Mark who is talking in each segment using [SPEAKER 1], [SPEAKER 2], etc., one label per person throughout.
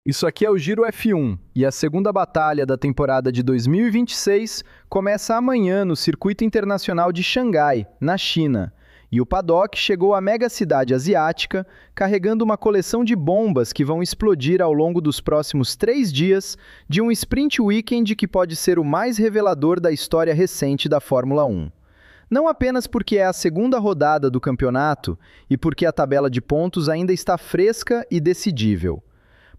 [SPEAKER 1] Isso aqui é o Giro F1 e a segunda batalha da temporada de 2026 começa amanhã no Circuito Internacional de Xangai, na China. E o paddock chegou à mega cidade asiática carregando uma coleção de bombas que vão explodir ao longo dos próximos 3 dias de um sprint weekend que pode ser o mais revelador da história recente da Fórmula 1. Não apenas porque é a segunda rodada do campeonato e porque a tabela de pontos ainda está fresca e decidível,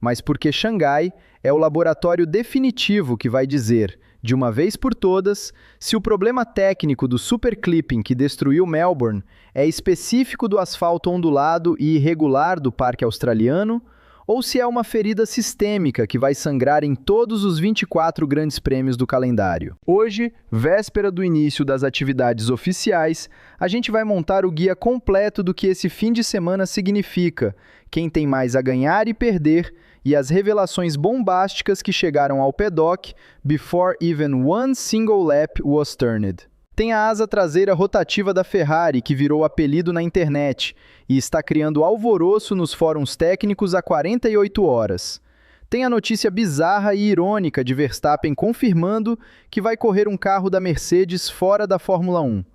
[SPEAKER 1] mas porque Xangai é o laboratório definitivo que vai dizer, de uma vez por todas, se o problema técnico do superclipping que destruiu Melbourne é específico do asfalto ondulado e irregular do Parque Australiano ou se é uma ferida sistêmica que vai sangrar em todos os 24 grandes prêmios do calendário. Hoje, véspera do início das atividades oficiais, a gente vai montar o guia completo do que esse fim de semana significa, quem tem mais a ganhar e perder, e as revelações bombásticas que chegaram ao paddock before even one single lap was turned. Tem a asa traseira rotativa da Ferrari, que virou apelido na internet e está criando alvoroço nos fóruns técnicos há 48 horas. Tem a notícia bizarra e irônica de Verstappen confirmando que vai correr um carro da Mercedes fora da Fórmula 1.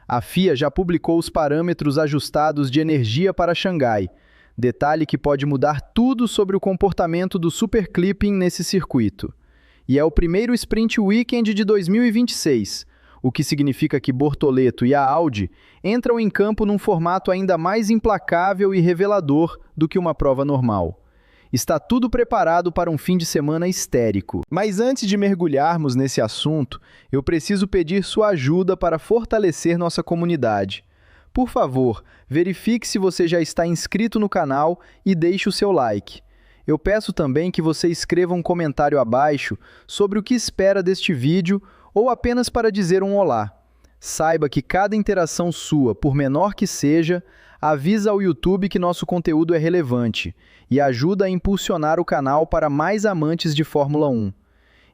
[SPEAKER 1] A FIA já publicou os parâmetros ajustados de energia para Xangai, detalhe que pode mudar tudo sobre o comportamento do superclipping nesse circuito. E é o primeiro sprint weekend de 2026, o que significa que Bortoleto e a Audi entram em campo num formato ainda mais implacável e revelador do que uma prova normal. Está tudo preparado para um fim de semana histérico. Mas antes de mergulharmos nesse assunto, eu preciso pedir sua ajuda para fortalecer nossa comunidade. Por favor, verifique se você já está inscrito no canal e deixe o seu like. Eu peço também que você escreva um comentário abaixo sobre o que espera deste vídeo ou apenas para dizer um olá. Saiba que cada interação sua, por menor que seja, avisa ao YouTube que nosso conteúdo é relevante e ajuda a impulsionar o canal para mais amantes de Fórmula 1.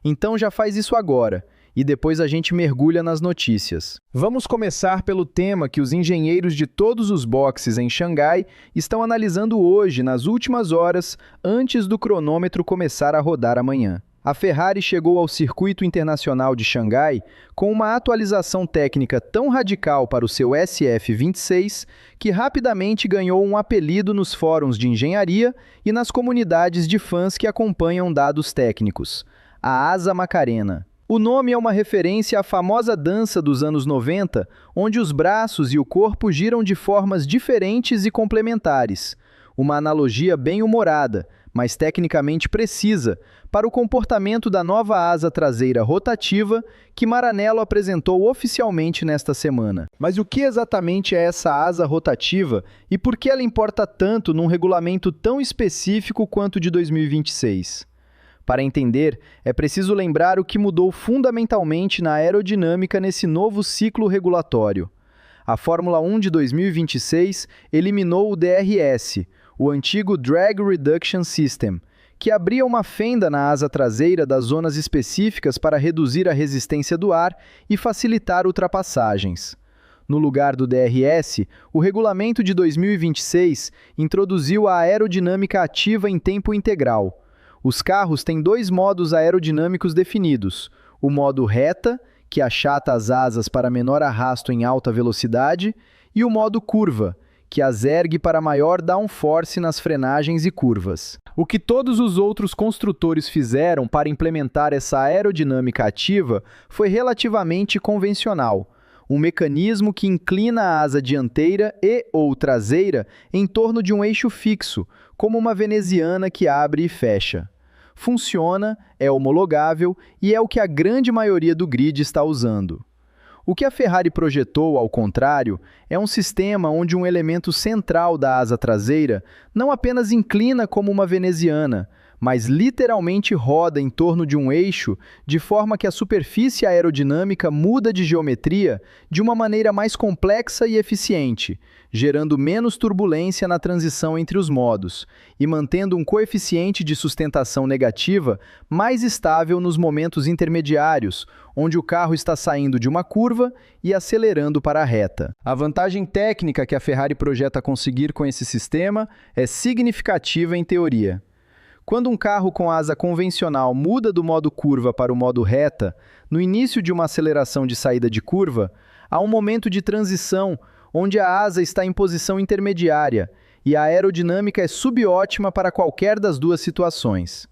[SPEAKER 1] Então já faz isso agora, e depois a gente mergulha nas notícias. Vamos começar pelo tema que os engenheiros de todos os boxes em Xangai estão analisando hoje, nas últimas horas, antes do cronômetro começar a rodar amanhã. A Ferrari chegou ao Circuito Internacional de Xangai com uma atualização técnica tão radical para o seu SF26 que rapidamente ganhou um apelido nos fóruns de engenharia e nas comunidades de fãs que acompanham dados técnicos: a Asa Macarena. O nome é uma referência à famosa dança dos anos 90, onde os braços e o corpo giram de formas diferentes e complementares. Uma analogia bem humorada, mas tecnicamente precisa, para o comportamento da nova asa traseira rotativa que Maranello apresentou oficialmente nesta semana. Mas o que exatamente é essa asa rotativa e por que ela importa tanto num regulamento tão específico quanto o de 2026? Para entender, é preciso lembrar o que mudou fundamentalmente na aerodinâmica nesse novo ciclo regulatório. A Fórmula 1 de 2026 eliminou o DRS, o antigo Drag Reduction System, que abria uma fenda na asa traseira das zonas específicas para reduzir a resistência do ar e facilitar ultrapassagens. No lugar do DRS, o regulamento de 2026 introduziu a aerodinâmica ativa em tempo integral. Os carros têm 2 modos aerodinâmicos definidos: o modo reta, que achata as asas para menor arrasto em alta velocidade, e o modo curva, que as ergue para maior downforce nas frenagens e curvas. O que todos os outros construtores fizeram para implementar essa aerodinâmica ativa foi relativamente convencional: um mecanismo que inclina a asa dianteira e/ou traseira em torno de um eixo fixo, como uma veneziana que abre e fecha. Funciona, é homologável e é o que a grande maioria do grid está usando. O que a Ferrari projetou, ao contrário, é um sistema onde um elemento central da asa traseira não apenas inclina como uma veneziana, mas literalmente roda em torno de um eixo de forma que a superfície aerodinâmica muda de geometria de uma maneira mais complexa e eficiente, gerando menos turbulência na transição entre os modos e mantendo um coeficiente de sustentação negativa mais estável nos momentos intermediários, onde o carro está saindo de uma curva e acelerando para a reta. A vantagem técnica que a Ferrari projeta conseguir com esse sistema é significativa em teoria. Quando um carro com asa convencional muda do modo curva para o modo reta, no início de uma aceleração de saída de curva, há um momento de transição onde a asa está em posição intermediária e a aerodinâmica é subótima para qualquer das duas situações.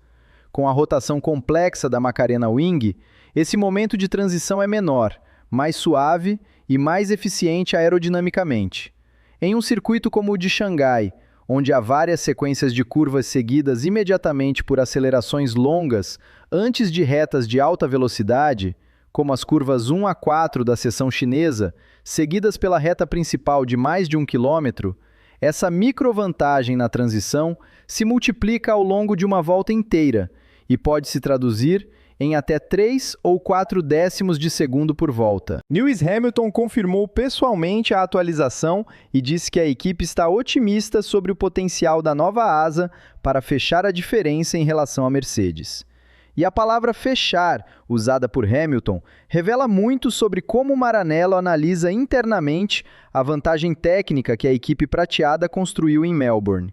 [SPEAKER 1] Com a rotação complexa da Macarena Wing, esse momento de transição é menor, mais suave e mais eficiente aerodinamicamente. Em um circuito como o de Xangai, onde há várias sequências de curvas seguidas imediatamente por acelerações longas antes de retas de alta velocidade, como as curvas 1 a 4 da seção chinesa, seguidas pela reta principal de mais de 1 km, essa microvantagem na transição se multiplica ao longo de uma volta inteira e pode se traduzir em até 3 ou 4 décimos de segundo por volta. Lewis Hamilton confirmou pessoalmente a atualização e disse que a equipe está otimista sobre o potencial da nova asa para fechar a diferença em relação à Mercedes. E a palavra fechar, usada por Hamilton, revela muito sobre como o Maranello analisa internamente a vantagem técnica que a equipe prateada construiu em Melbourne.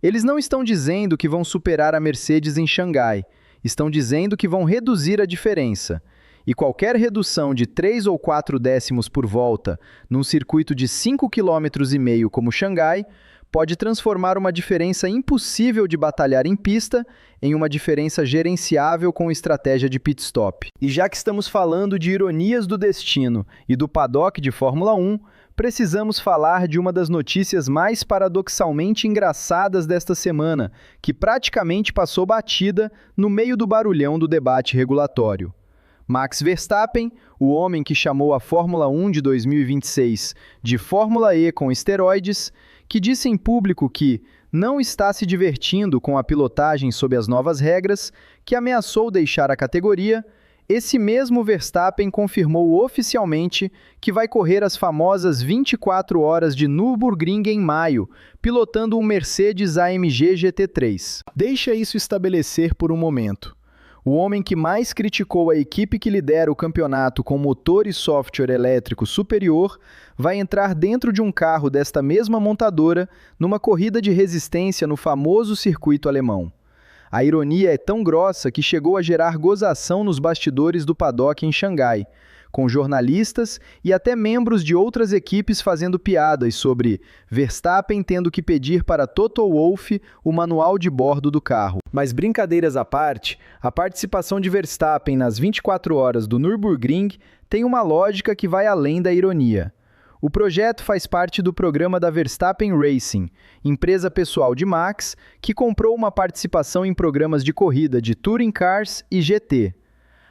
[SPEAKER 1] Eles não estão dizendo que vão superar a Mercedes em Xangai, estão dizendo que vão reduzir a diferença. E qualquer redução de 3 ou 4 décimos por volta num circuito de 5,5 km como Xangai pode transformar uma diferença impossível de batalhar em pista em uma diferença gerenciável com estratégia de pit stop. E já que estamos falando de ironias do destino e do paddock de Fórmula 1, precisamos falar de uma das notícias mais paradoxalmente engraçadas desta semana, que praticamente passou batida no meio do barulhão do debate regulatório. Max Verstappen, o homem que chamou a Fórmula 1 de 2026 de Fórmula E com esteroides, que disse em público que não está se divertindo com a pilotagem sob as novas regras, que ameaçou deixar a categoria, esse mesmo Verstappen confirmou oficialmente que vai correr as famosas 24 horas de Nürburgring em maio, pilotando um Mercedes AMG GT3. Deixa isso estabelecer por um momento. O homem que mais criticou a equipe que lidera o campeonato com motor e software elétrico superior vai entrar dentro de um carro desta mesma montadora numa corrida de resistência no famoso circuito alemão. A ironia é tão grossa que chegou a gerar gozação nos bastidores do paddock em Xangai, com jornalistas e até membros de outras equipes fazendo piadas sobre Verstappen tendo que pedir para Toto Wolff o manual de bordo do carro. Mas brincadeiras à parte, a participação de Verstappen nas 24 horas do Nürburgring tem uma lógica que vai além da ironia. O projeto faz parte do programa da Verstappen Racing, empresa pessoal de Max, que comprou uma participação em programas de corrida de Touring Cars e GT.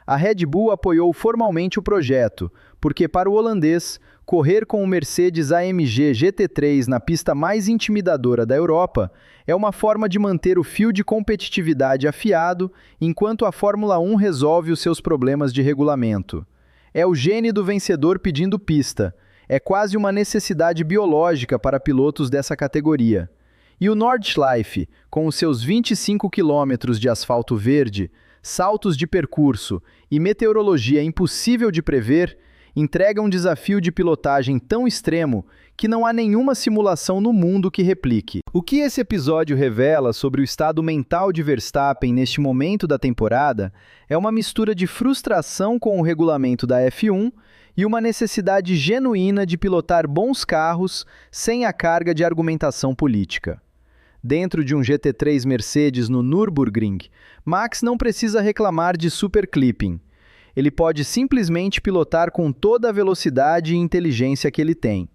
[SPEAKER 1] A Red Bull apoiou formalmente o projeto, porque para o holandês, correr com o Mercedes AMG GT3 na pista mais intimidadora da Europa é uma forma de manter o fio de competitividade afiado enquanto a Fórmula 1 resolve os seus problemas de regulamento. É o gene do vencedor pedindo pista. É quase uma necessidade biológica para pilotos dessa categoria. E o Nordschleife, com os seus 25 quilômetros de asfalto verde, saltos de percurso e meteorologia impossível de prever, entrega um desafio de pilotagem tão extremo que não há nenhuma simulação no mundo que replique. O que esse episódio revela sobre o estado mental de Verstappen neste momento da temporada é uma mistura de frustração com o regulamento da F1 e uma necessidade genuína de pilotar bons carros sem a carga de argumentação política. Dentro de um GT3 Mercedes no Nürburgring, Max não precisa reclamar de superclipping. Ele pode simplesmente pilotar com toda a velocidade e inteligência que ele tem.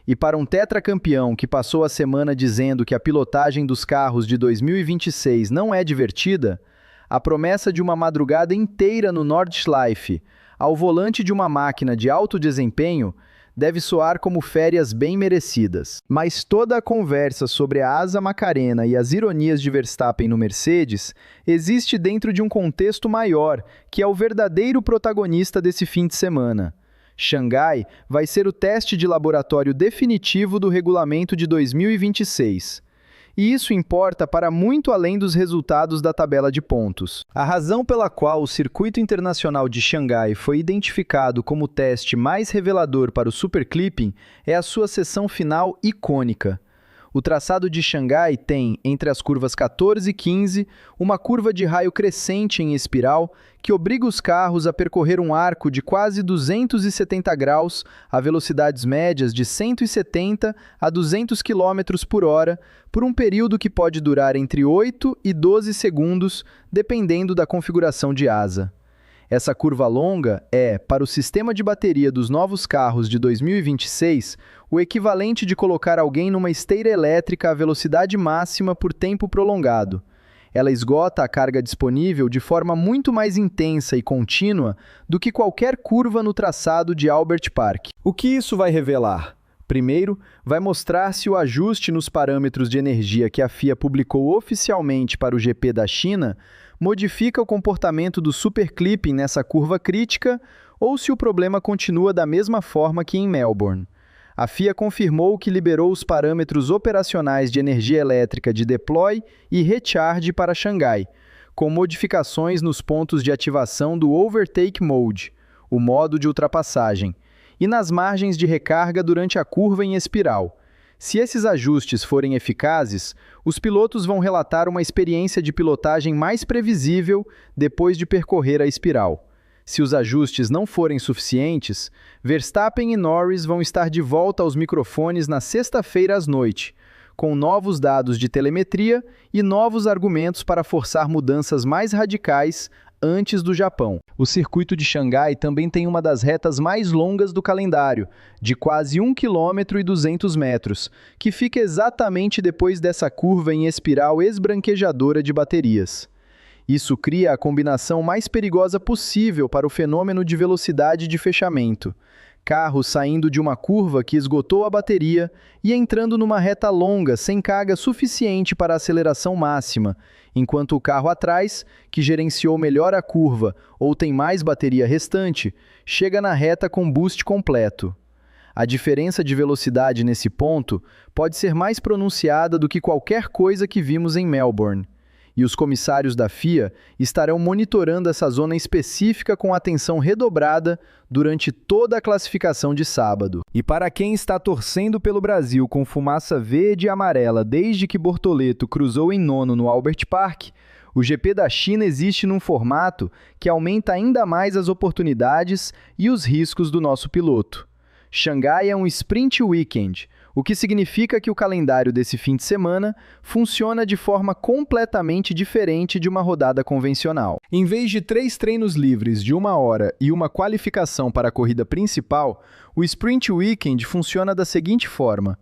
[SPEAKER 1] E para um tetracampeão que passou a semana dizendo que a pilotagem dos carros de 2026 não é divertida, a promessa de uma madrugada inteira no Nordschleife, ao volante de uma máquina de alto desempenho, deve soar como férias bem merecidas. Mas toda a conversa sobre a asa Macarena e as ironias de Verstappen no Mercedes existe dentro de um contexto maior, que é o verdadeiro protagonista desse fim de semana. Xangai vai ser o teste de laboratório definitivo do regulamento de 2026. E isso importa para muito além dos resultados da tabela de pontos. A razão pela qual o Circuito Internacional de Xangai foi identificado como o teste mais revelador para o superclipping é a sua sessão final icônica. O traçado de Xangai tem, entre as curvas 14 e 15, uma curva de raio crescente em espiral que obriga os carros a percorrer um arco de quase 270 graus a velocidades médias de 170 a 200 km por hora por um período que pode durar entre 8 e 12 segundos, dependendo da configuração de asa. Essa curva longa é, para o sistema de bateria dos novos carros de 2026, o equivalente de colocar alguém numa esteira elétrica à velocidade máxima por tempo prolongado. Ela esgota a carga disponível de forma muito mais intensa e contínua do que qualquer curva no traçado de Albert Park. O que isso vai revelar? Primeiro, vai mostrar se o ajuste nos parâmetros de energia que a FIA publicou oficialmente para o GP da China modifica o comportamento do superclipping nessa curva crítica ou se o problema continua da mesma forma que em Melbourne. A FIA confirmou que liberou os parâmetros operacionais de energia elétrica de deploy e recharge para Xangai, com modificações nos pontos de ativação do Overtake Mode, o modo de ultrapassagem, e nas margens de recarga durante a curva em espiral. Se esses ajustes forem eficazes, os pilotos vão relatar uma experiência de pilotagem mais previsível depois de percorrer a espiral. Se os ajustes não forem suficientes, Verstappen e Norris vão estar de volta aos microfones na sexta-feira à noite, com novos dados de telemetria e novos argumentos para forçar mudanças mais radicais antes do Japão. O circuito de Xangai também tem uma das retas mais longas do calendário, de quase 1,2 km, que fica exatamente depois dessa curva em espiral esbranquejadora de baterias. Isso cria a combinação mais perigosa possível para o fenômeno de velocidade de fechamento. Carros saindo de uma curva que esgotou a bateria e entrando numa reta longa sem carga suficiente para a aceleração máxima, enquanto o carro atrás, que gerenciou melhor a curva ou tem mais bateria restante, chega na reta com boost completo. A diferença de velocidade nesse ponto pode ser mais pronunciada do que qualquer coisa que vimos em Melbourne. E os comissários da FIA estarão monitorando essa zona específica com atenção redobrada durante toda a classificação de sábado. E para quem está torcendo pelo Brasil com fumaça verde e amarela desde que Bortoleto cruzou em nono no Albert Park, o GP da China existe num formato que aumenta ainda mais as oportunidades e os riscos do nosso piloto. Xangai é um sprint weekend, o que significa que o calendário desse fim de semana funciona de forma completamente diferente de uma rodada convencional. Em vez de 3 treinos livres de 1 hora e uma qualificação para a corrida principal, o Sprint Weekend funciona da seguinte forma.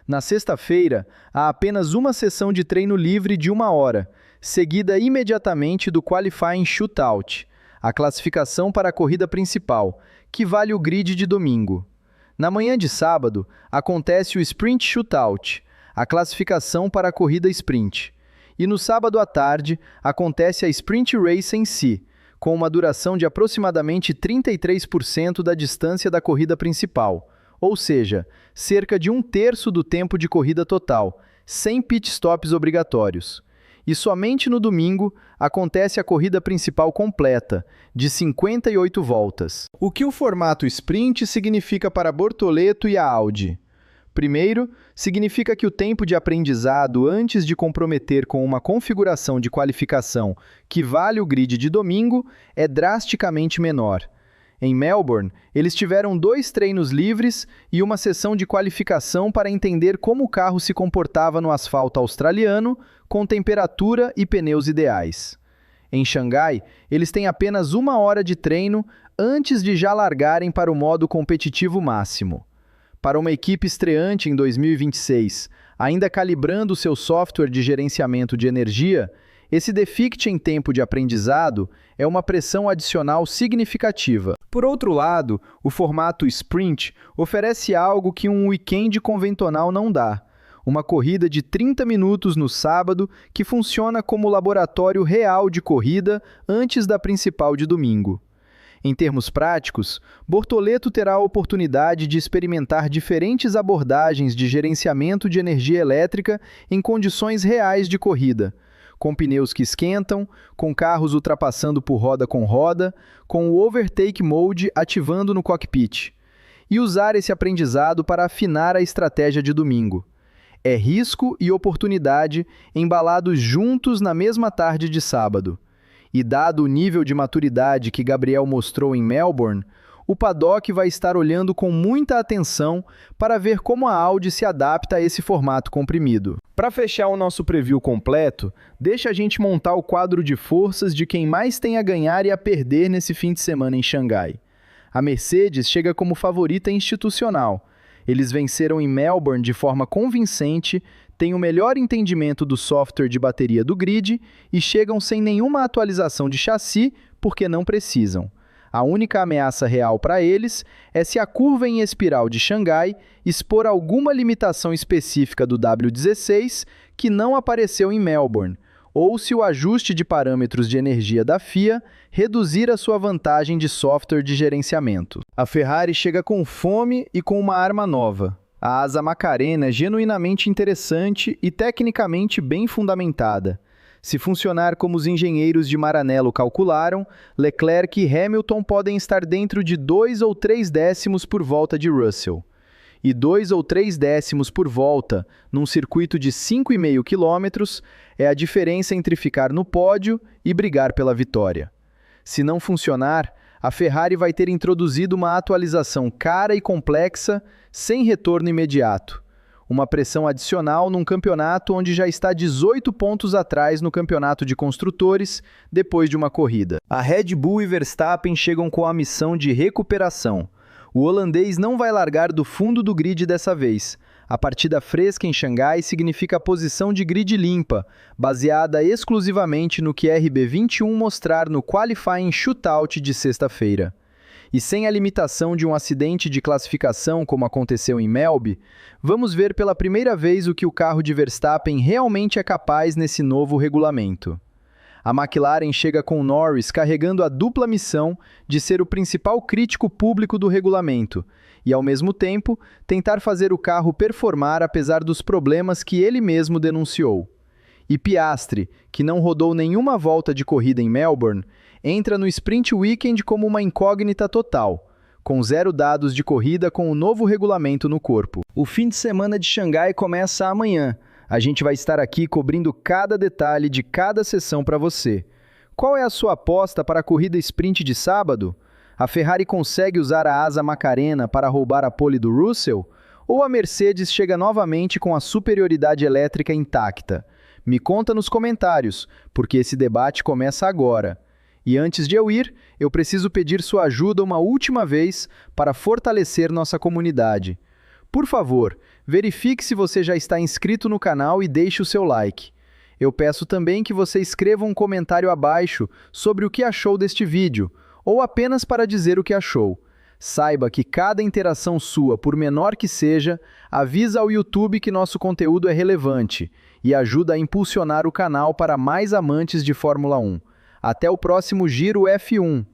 [SPEAKER 1] Na sexta-feira, há apenas uma sessão de treino livre de 1 hora, seguida imediatamente do Qualifying Shootout, a classificação para a corrida principal, que vale o grid de domingo. Na manhã de sábado, acontece o Sprint Shootout, a classificação para a corrida sprint. E no sábado à tarde, acontece a Sprint Race em si, com uma duração de aproximadamente 33% da distância da corrida principal, ou seja, cerca de 1/3 do tempo de corrida total, sem pit stops obrigatórios. E somente no domingo acontece a corrida principal completa, de 58 voltas. O que o formato sprint significa para Bortoleto e a Audi? Primeiro, significa que o tempo de aprendizado antes de comprometer com uma configuração de qualificação que vale o grid de domingo é drasticamente menor. Em Melbourne, eles tiveram 2 treinos livres e uma sessão de qualificação para entender como o carro se comportava no asfalto australiano, com temperatura e pneus ideais. Em Xangai, eles têm apenas 1 hora de treino antes de já largarem para o modo competitivo máximo. Para uma equipe estreante em 2026, ainda calibrando seu software de gerenciamento de energia, esse defect em tempo de aprendizado é uma pressão adicional significativa. Por outro lado, o formato sprint oferece algo que um weekend convencional não dá. Uma corrida de 30 minutos no sábado que funciona como laboratório real de corrida antes da principal de domingo. Em termos práticos, Bortoleto terá a oportunidade de experimentar diferentes abordagens de gerenciamento de energia elétrica em condições reais de corrida, com pneus que esquentam, com carros ultrapassando por roda, com o Overtake Mode ativando no cockpit, e usar esse aprendizado para afinar a estratégia de domingo. É risco e oportunidade embalados juntos na mesma tarde de sábado. E dado o nível de maturidade que Gabriel mostrou em Melbourne, o paddock vai estar olhando com muita atenção para ver como a Audi se adapta a esse formato comprimido. Para fechar o nosso preview completo, deixa a gente montar o quadro de forças de quem mais tem a ganhar e a perder nesse fim de semana em Xangai. A Mercedes chega como favorita institucional. Eles venceram em Melbourne de forma convincente, têm o melhor entendimento do software de bateria do grid e chegam sem nenhuma atualização de chassi porque não precisam. A única ameaça real para eles é se a curva em espiral de Xangai expor alguma limitação específica do W16 que não apareceu em Melbourne, ou se o ajuste de parâmetros de energia da FIA reduzir a sua vantagem de software de gerenciamento. A Ferrari chega com fome e com uma arma nova. A asa Macarena é genuinamente interessante e tecnicamente bem fundamentada. Se funcionar como os engenheiros de Maranello calcularam, Leclerc e Hamilton podem estar dentro de 2 ou 3 décimos por volta de Russell. E 2 ou 3 décimos por volta, num circuito de 5,5 km, é a diferença entre ficar no pódio e brigar pela vitória. Se não funcionar, a Ferrari vai ter introduzido uma atualização cara e complexa, sem retorno imediato. Uma pressão adicional num campeonato onde já está 18 pontos atrás no campeonato de construtores, depois de uma corrida. A Red Bull e Verstappen chegam com a missão de recuperação. O holandês não vai largar do fundo do grid dessa vez. A partida fresca em Xangai significa a posição de grid limpa, baseada exclusivamente no que RB21 mostrar no Qualifying Shootout de sexta-feira. E sem a limitação de um acidente de classificação como aconteceu em Melbourne, vamos ver pela primeira vez o que o carro de Verstappen realmente é capaz nesse novo regulamento. A McLaren chega com Norris carregando a dupla missão de ser o principal crítico público do regulamento e, ao mesmo tempo, tentar fazer o carro performar apesar dos problemas que ele mesmo denunciou. E Piastri, que não rodou nenhuma volta de corrida em Melbourne, entra no Sprint Weekend como uma incógnita total, com 0 dados de corrida com o novo regulamento no corpo. O fim de semana de Xangai começa amanhã. A gente vai estar aqui cobrindo cada detalhe de cada sessão para você. Qual é a sua aposta para a corrida sprint de sábado? A Ferrari consegue usar a asa Macarena para roubar a pole do Russell? Ou a Mercedes chega novamente com a superioridade elétrica intacta? Me conta nos comentários, porque esse debate começa agora. E antes de eu ir, eu preciso pedir sua ajuda uma última vez para fortalecer nossa comunidade. Por favor, verifique se você já está inscrito no canal e deixe o seu like. Eu peço também que você escreva um comentário abaixo sobre o que achou deste vídeo, ou apenas para dizer o que achou. Saiba que cada interação sua, por menor que seja, avisa ao YouTube que nosso conteúdo é relevante e ajuda a impulsionar o canal para mais amantes de Fórmula 1. Até o próximo Giro F1.